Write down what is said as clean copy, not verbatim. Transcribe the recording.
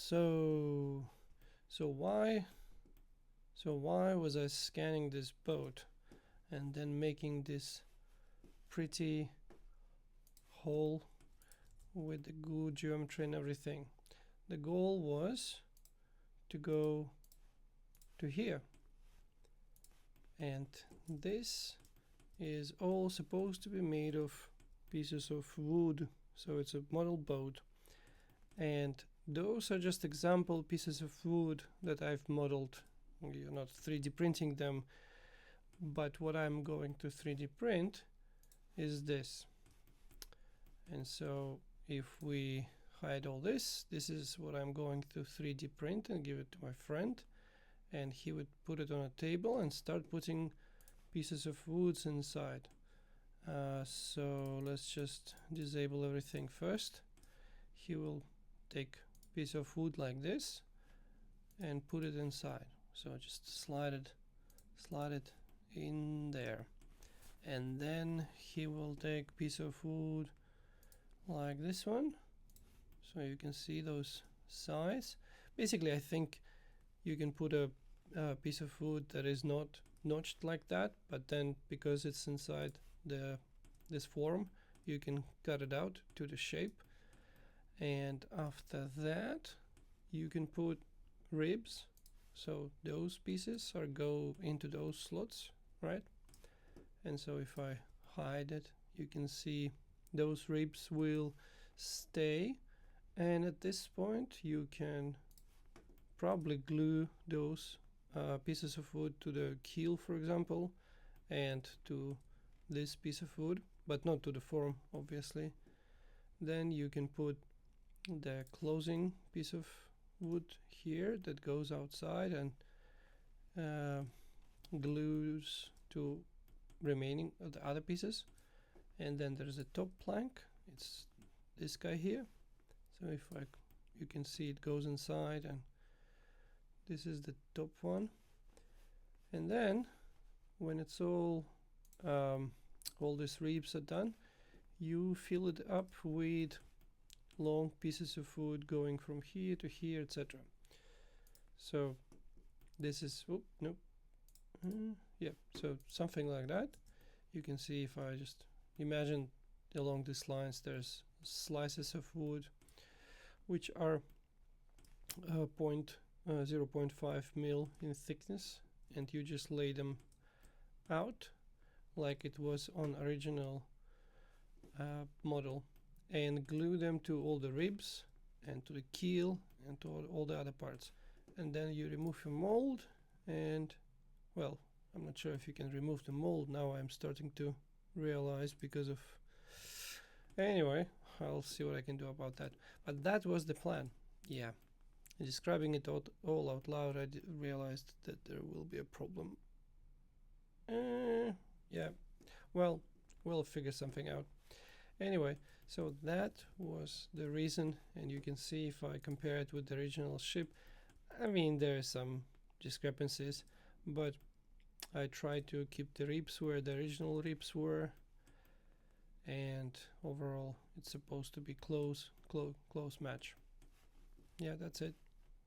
So why was I scanning this boat and then making this pretty hole with the good geometry and everything? The goal was to go to here, and this is all supposed to be made of pieces of wood, so it's a model boat, and those are just example pieces of wood that I've modeled. You're not 3D printing them, but what I'm going to 3D print is this. And so if we hide all this is what I'm going to 3D print and give it to my friend, and he would put it on a table and start putting pieces of woods inside. So let's just disable everything first. He will take a piece of wood like this and put it inside. So just slide it in there, and then he will take a piece of wood like this one, so you can see those sides. Basically, I think you can put a piece of wood that is not notched like that, but then because it's inside this form, you can cut it out to the shape. And after that, you can put ribs, so those pieces are go into those slots, right? And so if I hide it, you can see those ribs will stay, and at this point you can probably glue those pieces of wood to the keel, for example, and to this piece of wood, but not to the form, obviously. Then you can put the closing piece of wood here that goes outside and glues to remaining of the other pieces. And then there's a top plank, it's this guy here. So if you can see it goes inside, and this is the top one. And then when it's all these ribs are done, you fill it up with long pieces of wood going from here to here, etc. So this is yeah, so something like that. You can see if I just imagine along these lines there's slices of wood which are 0.5 mil in thickness, and you just lay them out like it was on original model, and glue them to all the ribs and to the keel and to all the other parts. And then you remove your mold, and well, I'm not sure if you can remove the mold now. I'm starting to realize because of, anyway, I'll see what I can do about that. But that was the plan. Yeah, describing it all out loud, I realized that there will be a problem. Yeah, well, we'll figure something out. Anyway, so that was the reason, and you can see if I compare it with the original ship, I mean, there are some discrepancies, but I tried to keep the ribs where the original ribs were, and overall it's supposed to be close match. Yeah, that's it.